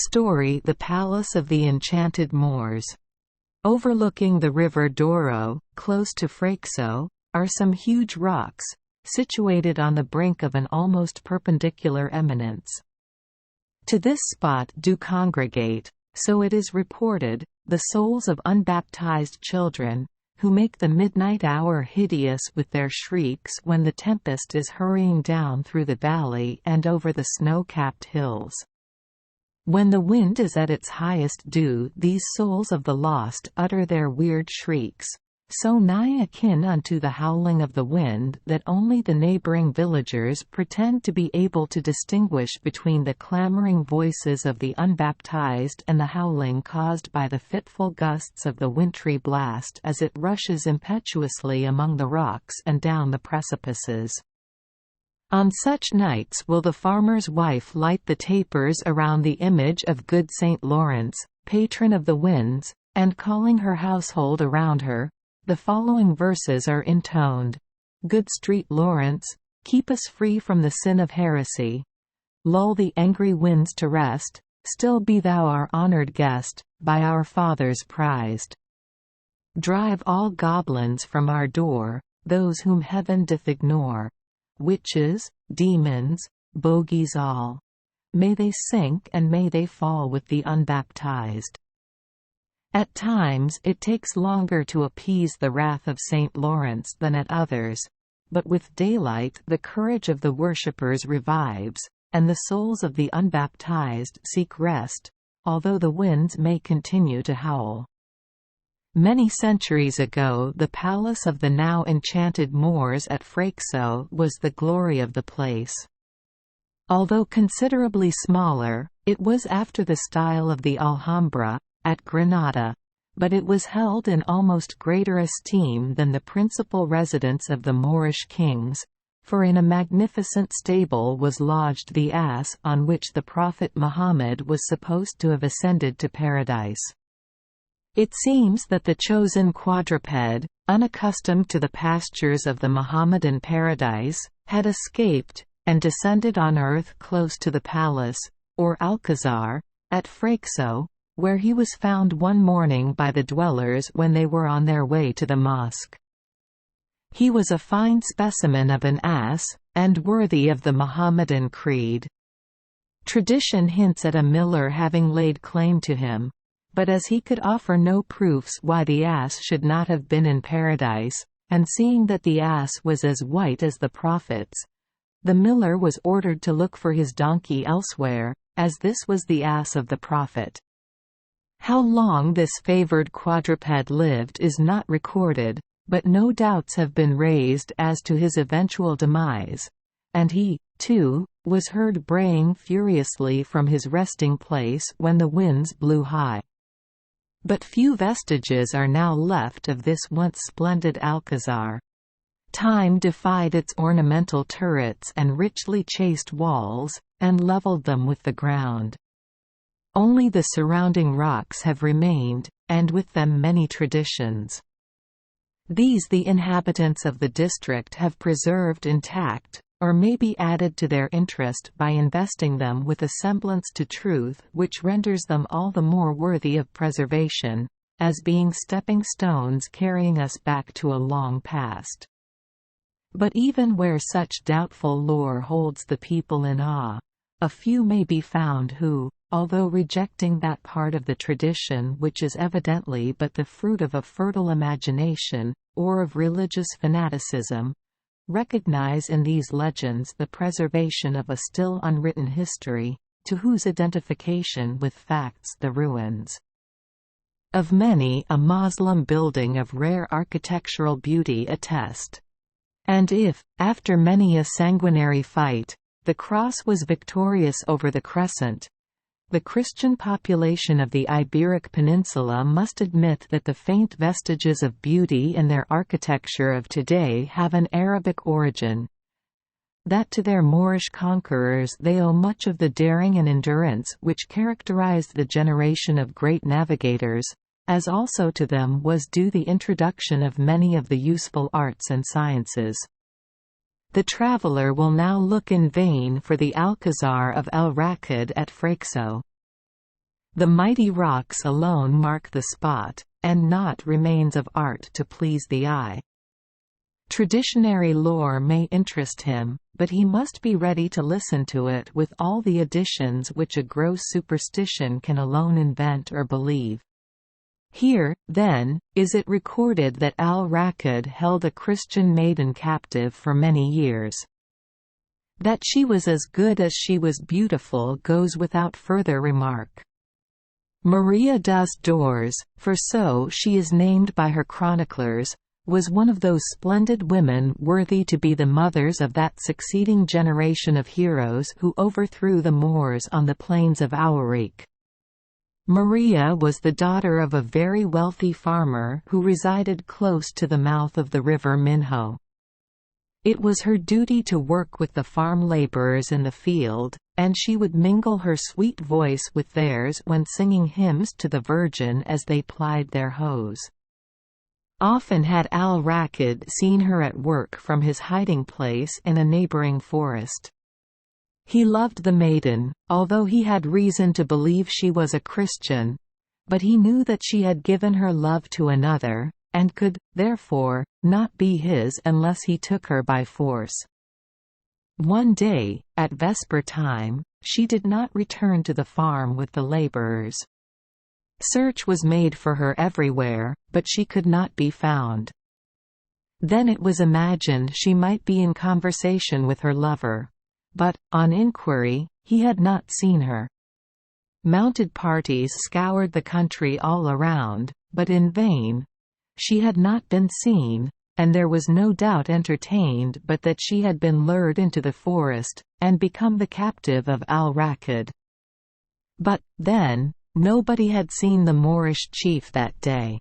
Story: The Palace of the Enchanted Moors. Overlooking the river Douro, close to Freixo, are some huge rocks, situated on the brink of an almost perpendicular eminence. To this spot do congregate, so it is reported, the souls of unbaptized children, who make the midnight hour hideous with their shrieks when the tempest is hurrying down through the valley and over the snow-capped hills. When the wind is at its highest these souls of the lost utter their weird shrieks, so nigh akin unto the howling of the wind that only the neighboring villagers pretend to be able to distinguish between the clamoring voices of the unbaptized and the howling caused by the fitful gusts of the wintry blast as it rushes impetuously among the rocks and down the precipices. On such nights will the farmer's wife light the tapers around the image of good Saint Lawrence, patron of the winds, and calling her household around her, the following verses are intoned. Good St. Lawrence, keep us free from the sin of heresy. Lull the angry winds to rest, still be thou our honoured guest, by our fathers prized. Drive all goblins from our door, those whom heaven doth ignore. Witches, demons, bogies all. May they sink and may they fall with the unbaptized. At times it takes longer to appease the wrath of St. Lawrence than at others, but with daylight the courage of the worshippers revives, and the souls of the unbaptized seek rest, although the winds may continue to howl. Many centuries ago the palace of the now enchanted Moors at Freixo was the glory of the place. Although considerably smaller, it was after the style of the Alhambra, at Granada, but it was held in almost greater esteem than the principal residence of the Moorish kings, for in a magnificent stable was lodged the ass on which the Prophet Muhammad was supposed to have ascended to paradise. It seems that the chosen quadruped, unaccustomed to the pastures of the Mohammedan paradise, had escaped, and descended on earth close to the palace, or Alcazar, at Freixo, where he was found one morning by the dwellers when they were on their way to the mosque. He was a fine specimen of an ass, and worthy of the Mohammedan creed. Tradition hints at a miller having laid claim to him, but as he could offer no proofs why the ass should not have been in paradise, and seeing that the ass was as white as the prophets, the miller was ordered to look for his donkey elsewhere, as this was the ass of the prophet. How long this favored quadruped lived is not recorded, but no doubts have been raised as to his eventual demise, and he, too, was heard braying furiously from his resting place when the winds blew high. But few vestiges are now left of this once splendid Alcazar. Time defied its ornamental turrets and richly chased walls, and levelled them with the ground. Only the surrounding rocks have remained, and with them many traditions. These the inhabitants of the district have preserved intact, or may be added to their interest by investing them with a semblance to truth which renders them all the more worthy of preservation, as being stepping stones carrying us back to a long past. But even where such doubtful lore holds the people in awe, a few may be found who, although rejecting that part of the tradition which is evidently but the fruit of a fertile imagination, or of religious fanaticism, recognize in these legends the preservation of a still unwritten history, to whose identification with facts the ruins of many a Moslem building of rare architectural beauty attest. And if, after many a sanguinary fight, the cross was victorious over the crescent, the Christian population of the Iberic Peninsula must admit that the faint vestiges of beauty in their architecture of today have an Arabic origin, that to their Moorish conquerors they owe much of the daring and endurance which characterized the generation of great navigators, as also to them was due the introduction of many of the useful arts and sciences. The traveller will now look in vain for the Alcazar of El Raqad at Freixo. The mighty rocks alone mark the spot, and not remains of art to please the eye. Traditionary lore may interest him, but he must be ready to listen to it with all the additions which a gross superstition can alone invent or believe. Here, then, is it recorded that Al-Raqid held a Christian maiden captive for many years. That she was as good as she was beautiful goes without further remark. Maria das Dores, for so she is named by her chroniclers, was one of those splendid women worthy to be the mothers of that succeeding generation of heroes who overthrew the Moors on the plains of Aurique. Maria was the daughter of a very wealthy farmer who resided close to the mouth of the river Minho. It was her duty to work with the farm laborers in the field, and she would mingle her sweet voice with theirs when singing hymns to the Virgin as they plied their hoes. Often had Al-Raqid seen her at work from his hiding place in a neighboring forest. He loved the maiden, although he had reason to believe she was a Christian, but he knew that she had given her love to another, and could, therefore, not be his unless he took her by force. One day, at vesper time, she did not return to the farm with the laborers. Search was made for her everywhere, but she could not be found. Then it was imagined she might be in conversation with her lover. But, on inquiry, he had not seen her. Mounted parties scoured the country all around, but in vain. She had not been seen, and there was no doubt entertained but that she had been lured into the forest, and become the captive of Al-Raqid. But, then, nobody had seen the Moorish chief that day.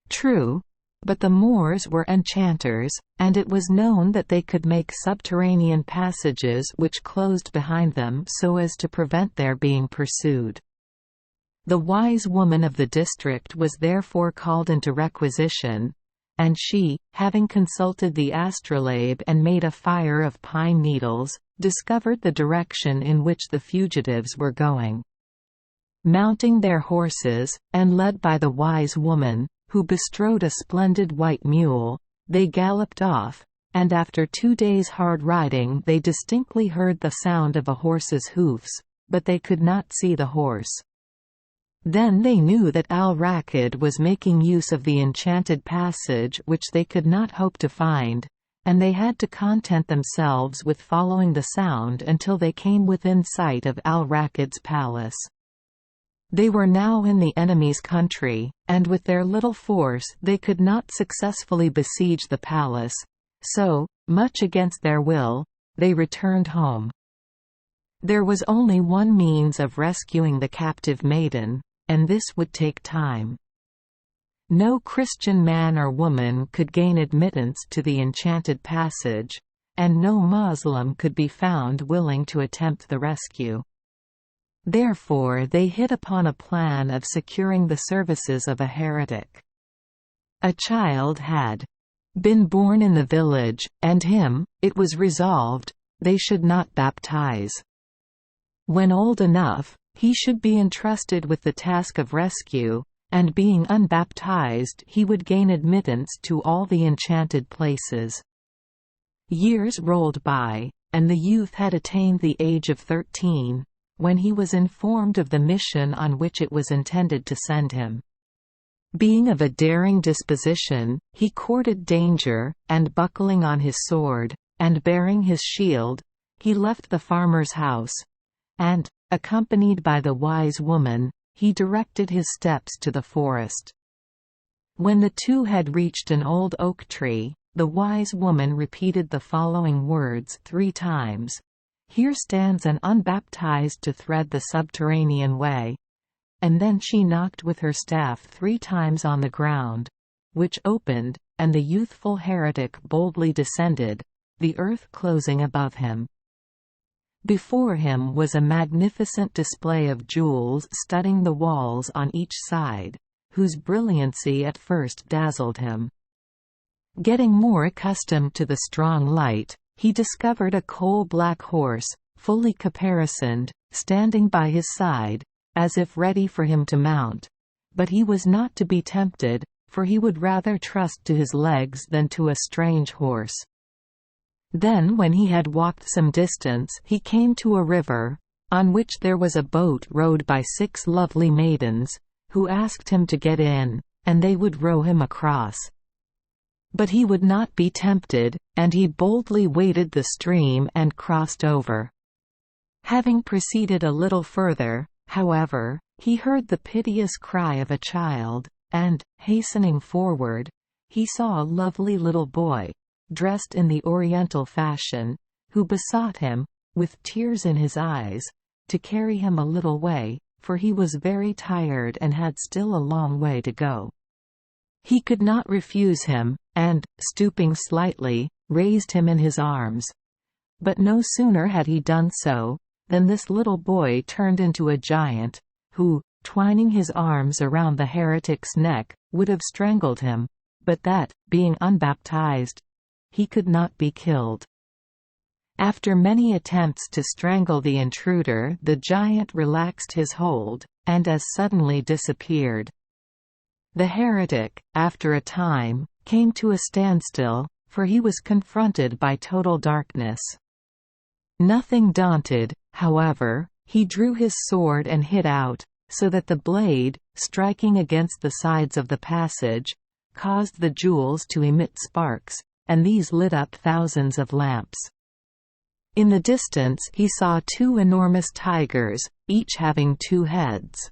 True, but the Moors were enchanters, and it was known that they could make subterranean passages which closed behind them so as to prevent their being pursued. The wise woman of the district was therefore called into requisition, and she, having consulted the astrolabe and made a fire of pine needles, discovered the direction in which the fugitives were going. Mounting their horses, and led by the wise woman, who bestrode a splendid white mule, they galloped off, and after 2 days' hard riding they distinctly heard the sound of a horse's hoofs, but they could not see the horse. Then they knew that Al-Raqid was making use of the enchanted passage which they could not hope to find, and they had to content themselves with following the sound until they came within sight of Al-Raqid's palace. They were now in the enemy's country, and with their little force they could not successfully besiege the palace, so, much against their will, they returned home. There was only one means of rescuing the captive maiden, and this would take time. No Christian man or woman could gain admittance to the enchanted passage, and no Moslem could be found willing to attempt the rescue. Therefore they hit upon a plan of securing the services of a heretic. A child had been born in the village, and him, it was resolved, they should not baptize. When old enough, he should be entrusted with the task of rescue, and being unbaptized he would gain admittance to all the enchanted places. Years rolled by, and the youth had attained the age of 13, when he was informed of the mission on which it was intended to send him. Being of a daring disposition, he courted danger, and buckling on his sword, and bearing his shield, he left the farmer's house, and, accompanied by the wise woman, he directed his steps to the forest. When the two had reached an old oak tree, the wise woman repeated the following words 3 times. Here stands an unbaptized to thread the subterranean way. And then she knocked with her staff 3 times on the ground, which opened, and the youthful heretic boldly descended, the earth closing above him. Before him was a magnificent display of jewels studding the walls on each side, whose brilliancy at first dazzled him. Getting more accustomed to the strong light, he discovered a coal-black horse, fully caparisoned, standing by his side, as if ready for him to mount. But he was not to be tempted, for he would rather trust to his legs than to a strange horse. Then when he had walked some distance he came to a river, on which there was a boat rowed by 6 lovely maidens, who asked him to get in, and they would row him across. But he would not be tempted, and he boldly waded the stream and crossed over. Having proceeded a little further, however, he heard the piteous cry of a child, and, hastening forward, he saw a lovely little boy, dressed in the Oriental fashion, who besought him, with tears in his eyes, to carry him a little way, for he was very tired and had still a long way to go. He could not refuse him, and, stooping slightly, raised him in his arms. But no sooner had he done so, than this little boy turned into a giant, who, twining his arms around the heretic's neck, would have strangled him, but that, being unbaptized, he could not be killed. After many attempts to strangle the intruder, the giant relaxed his hold, and as suddenly disappeared. The heretic, after a time, came to a standstill, for he was confronted by total darkness. Nothing daunted, however, he drew his sword and hit out, so that the blade, striking against the sides of the passage, caused the jewels to emit sparks, and these lit up thousands of lamps. In the distance he saw 2 enormous tigers, each having 2 heads.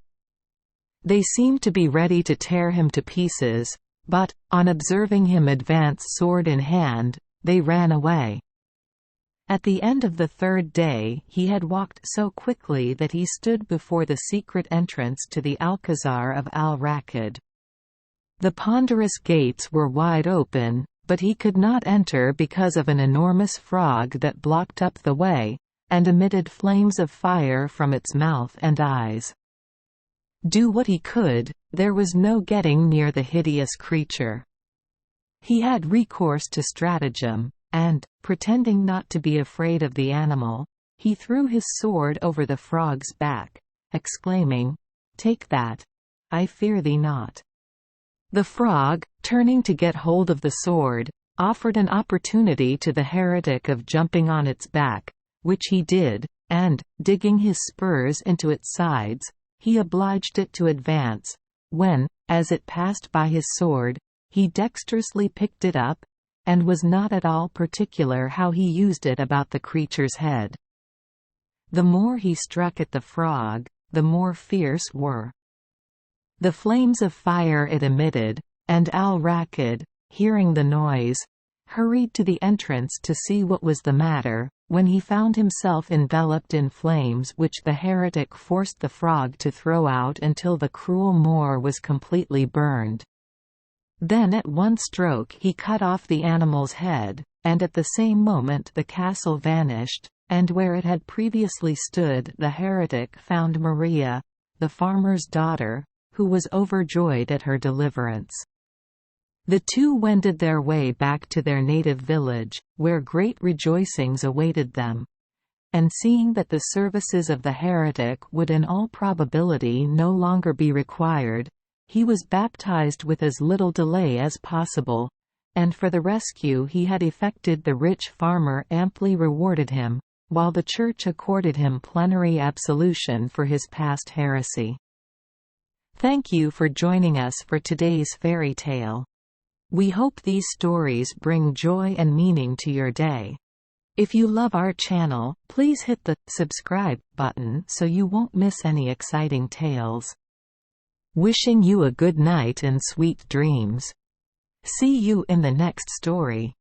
They seemed to be ready to tear him to pieces, but, on observing him advance sword in hand, they ran away. At the end of the 3rd day he had walked so quickly that he stood before the secret entrance to the Alcazar of Al-Raqid. The ponderous gates were wide open, but he could not enter because of an enormous frog that blocked up the way, and emitted flames of fire from its mouth and eyes. Do what he could, there was no getting near the hideous creature. He had recourse to stratagem, and, pretending not to be afraid of the animal, he threw his sword over the frog's back, exclaiming, "Take that! I fear thee not." The frog, turning to get hold of the sword, offered an opportunity to the heretic of jumping on its back, which he did, and, digging his spurs into its sides, he obliged it to advance, when, as it passed by his sword, he dexterously picked it up, and was not at all particular how he used it about the creature's head. The more he struck at the frog, the more fierce were the flames of fire it emitted, and Al-Raqid, hearing the noise, hurried to the entrance to see what was the matter, when he found himself enveloped in flames which the heretic forced the frog to throw out until the cruel Moor was completely burned. Then at one stroke he cut off the animal's head, and at the same moment the castle vanished, and where it had previously stood the heretic found Maria, the farmer's daughter, who was overjoyed at her deliverance. The 2 wended their way back to their native village, where great rejoicings awaited them. And seeing that the services of the heretic would in all probability no longer be required, he was baptized with as little delay as possible, and for the rescue he had effected the rich farmer amply rewarded him, while the Church accorded him plenary absolution for his past heresy. Thank you for joining us for today's fairy tale. We hope these stories bring joy and meaning to your day. If you love our channel, please hit the subscribe button so you won't miss any exciting tales. Wishing you a good night and sweet dreams. See you in the next story.